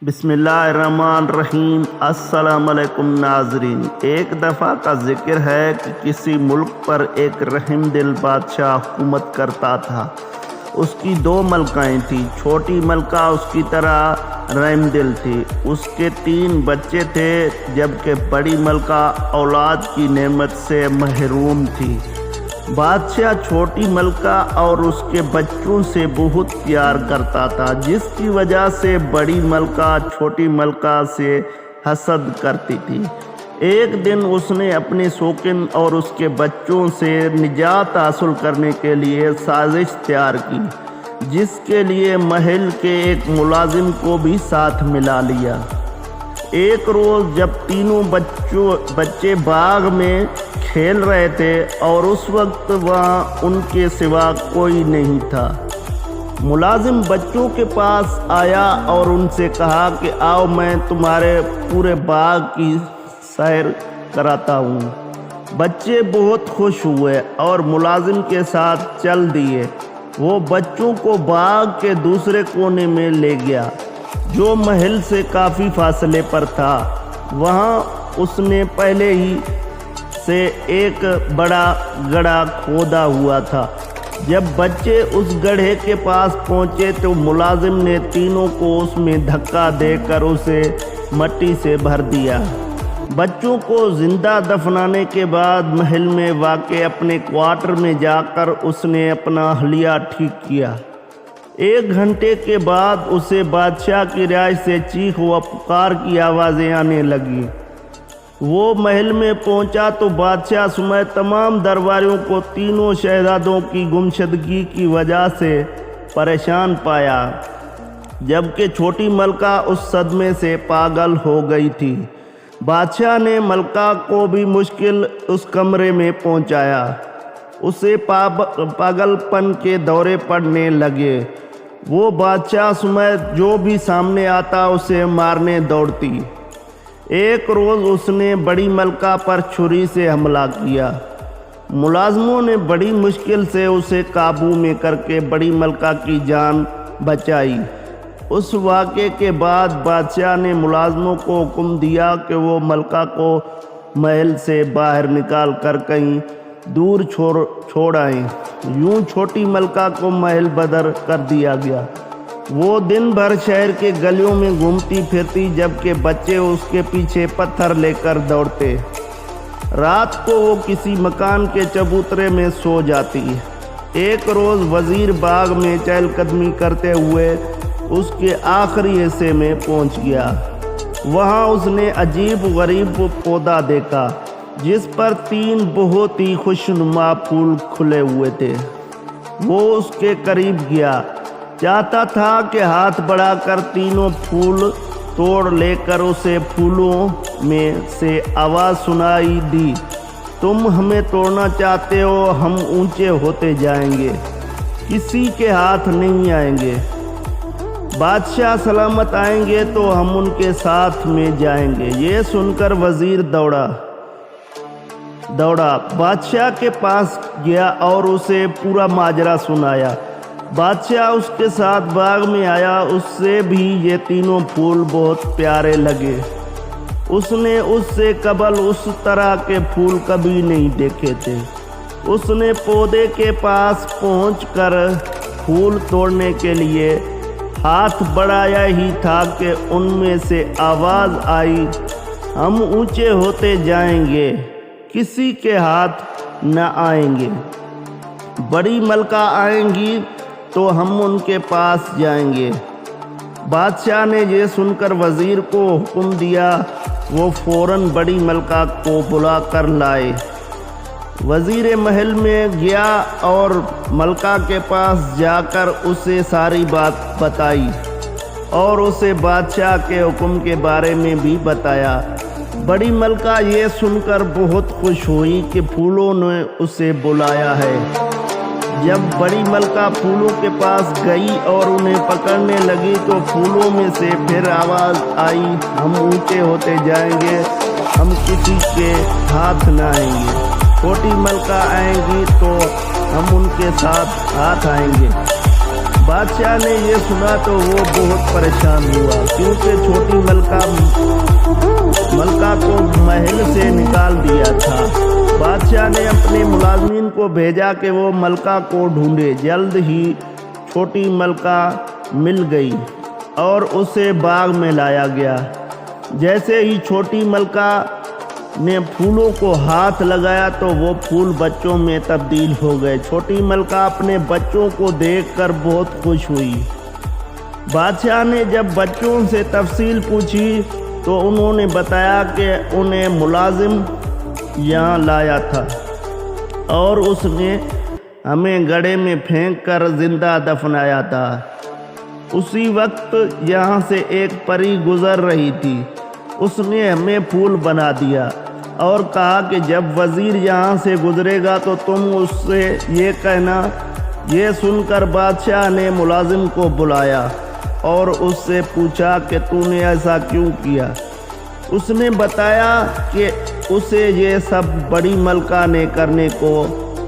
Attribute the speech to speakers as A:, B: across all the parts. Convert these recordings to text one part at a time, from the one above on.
A: بسم اللہ الرحمن الرحیم۔ السلام علیکم ناظرین۔ ایک دفعہ کا ذکر ہے کہ کسی ملک پر ایک رحم دل بادشاہ حکومت کرتا تھا۔ اس کی 2 ملکائیں تھیں۔ چھوٹی ملکہ اس کی طرح رحم دل تھی۔ اس کے 3 بچے تھے، جبکہ بڑی ملکہ اولاد کی نعمت سے محروم تھی۔ بادشاہ چھوٹی ملکہ اور اس کے بچوں سے بہت پیار کرتا تھا، جس کی وجہ سے بڑی ملکہ چھوٹی ملکہ سے حسد کرتی تھی۔ ایک دن اس نے اپنے سوکن اور اس کے بچوں سے نجات حاصل کرنے کے لیے سازش تیار کی، جس کے لیے محل کے ایک ملازم کو بھی ساتھ ملا لیا۔ ایک روز جب تینوں بچے باغ میں کھیل رہے تھے اور اس وقت وہاں ان کے سوا کوئی نہیں تھا، ملازم بچوں کے پاس آیا اور ان سے کہا کہ آؤ میں تمہارے پورے باغ کی سیر کراتا ہوں۔ بچے بہت خوش ہوئے اور ملازم کے ساتھ چل دیے۔ وہ بچوں کو باغ کے دوسرے کونے میں لے گیا، جو محل سے کافی فاصلے پر تھا۔ وہاں اس نے پہلے ہی سے ایک بڑا گڑھا کھودا ہوا تھا۔ جب بچے اس گڑھے کے پاس پہنچے تو ملازم نے تینوں کو اس میں دھکا دے کر اسے مٹی سے بھر دیا۔ بچوں کو زندہ دفنانے کے بعد محل میں واقع اپنے کوارٹر میں جا کر اس نے اپنا حلیہ ٹھیک کیا۔ 1 گھنٹے کے بعد اسے بادشاہ کی رہائش سے چیخ و پکار کی آوازیں آنے لگیں۔ وہ محل میں پہنچا تو بادشاہ سمیت تمام درباریوں کو تینوں شہزادوں کی گمشدگی کی وجہ سے پریشان پایا، جبکہ چھوٹی ملکہ اس صدمے سے پاگل ہو گئی تھی۔ بادشاہ نے ملکہ کو بھی مشکل اس کمرے میں پہنچایا۔ اسے پاگل پن کے دورے پڑنے لگے۔ وہ بادشاہ سمیت جو بھی سامنے آتا اسے مارنے دوڑتی۔ ایک روز اس نے بڑی ملکہ پر چھری سے حملہ کیا۔ ملازموں نے بڑی مشکل سے اسے قابو میں کر کے بڑی ملکہ کی جان بچائی۔ اس واقعے کے بعد بادشاہ نے ملازموں کو حکم دیا کہ وہ ملکہ کو محل سے باہر نکال کر کہیں دور چھوڑ آئیں۔ یوں چھوٹی ملکہ کو محل بدر کر دیا گیا۔ وہ دن بھر شہر کے گلیوں میں گھومتی پھرتی، جبکہ بچے اس کے پیچھے پتھر لے کر دوڑتے۔ رات کو وہ کسی مکان کے چبوترے میں سو جاتی۔ ایک روز وزیر باغ میں چہل قدمی کرتے ہوئے اس کے آخری حصے میں پہنچ گیا۔ وہاں اس نے عجیب غریب پودا دیکھا، جس پر 3 بہت ہی خوشنما پھول کھلے ہوئے تھے۔ وہ اس کے قریب گیا، چاہتا تھا کہ ہاتھ بڑھا کر تینوں پھول توڑ لے کر اسے پھولوں میں سے آواز سنائی دی، تم ہمیں توڑنا چاہتے ہو، ہم اونچے ہوتے جائیں گے، کسی کے ہاتھ نہیں آئیں گے۔ بادشاہ سلامت آئیں گے تو ہم ان کے ساتھ میں جائیں گے۔ یہ سن کر وزیر دوڑا بادشاہ کے پاس گیا اور اسے پورا ماجرا سنایا۔ بادشاہ اس کے ساتھ باغ میں آیا۔ اس سے بھی یہ تینوں پھول بہت پیارے لگے۔ اس نے اس سے قبل اس طرح کے پھول کبھی نہیں دیکھے تھے۔ اس نے پودے کے پاس پہنچ کر پھول توڑنے کے لیے ہاتھ بڑھایا ہی تھا کہ ان میں سے آواز آئی، ہم اونچے ہوتے جائیں گے، کسی کے ہاتھ نہ آئیں گے، بڑی ملکہ آئیں گی تو ہم ان کے پاس جائیں گے۔ بادشاہ نے یہ سن کر وزیر کو حکم دیا، وہ فوراً بڑی ملکہ کو بلا کر لائے۔ وزیر محل میں گیا اور ملکہ کے پاس جا کر اسے ساری بات بتائی اور اسے بادشاہ کے حکم کے بارے میں بھی بتایا۔ بڑی ملکہ یہ سن کر بہت خوش ہوئی کہ پھولوں نے اسے بلایا ہے۔ جب بڑی ملکہ پھولوں کے پاس گئی اور انہیں پکڑنے لگی تو پھولوں میں سے پھر آواز آئی، ہم اونچے ہوتے جائیں گے، ہم کسی کے ہاتھ نہ آئیں گے، چھوٹی ملکہ آئیں گی تو ہم ان کے ساتھ ہاتھ آئیں گے۔ بادشاہ نے یہ سنا تو وہ بہت پریشان ہوا، کیونکہ چھوٹی ملکہ کو محل سے نکال دیا تھا۔ بادشاہ نے اپنے ملازمین کو بھیجا کہ وہ ملکہ کو ڈھونڈے۔ جلد ہی چھوٹی ملکہ مل گئی اور اسے باغ میں لایا گیا۔ جیسے ہی چھوٹی ملکہ نے پھولوں کو ہاتھ لگایا تو وہ پھول بچوں میں تبدیل ہو گئے۔ چھوٹی ملکہ اپنے بچوں کو دیکھ کر بہت خوش ہوئی۔ بادشاہ نے جب بچوں سے تفصیل پوچھی تو انہوں نے بتایا کہ انہیں ملازم یہاں لایا تھا اور اس نے ہمیں گڑھے میں پھینک کر زندہ دفنایا تھا۔ اسی وقت یہاں سے ایک پری گزر رہی تھی، اس نے ہمیں پھول بنا دیا اور کہا کہ جب وزیر یہاں سے گزرے گا تو تم اس سے یہ کہنا۔ یہ سن کر بادشاہ نے ملازم کو بلایا اور اس سے پوچھا کہ تو نے ایسا کیوں کیا؟ اس نے بتایا کہ اسے یہ سب بڑی ملکہ نے کرنے کو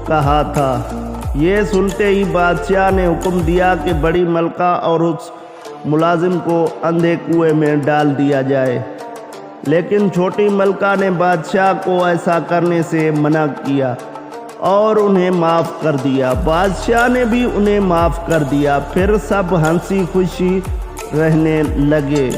A: کہا تھا۔ یہ سنتے ہی بادشاہ نے حکم دیا کہ بڑی ملکہ اور اس ملازم کو اندھے کنویں میں ڈال دیا جائے، لیکن چھوٹی ملکہ نے بادشاہ کو ایسا کرنے سے منع کیا اور انہیں معاف کر دیا۔ بادشاہ نے بھی انہیں معاف کر دیا، پھر سب ہنسی خوشی رہنے لگے۔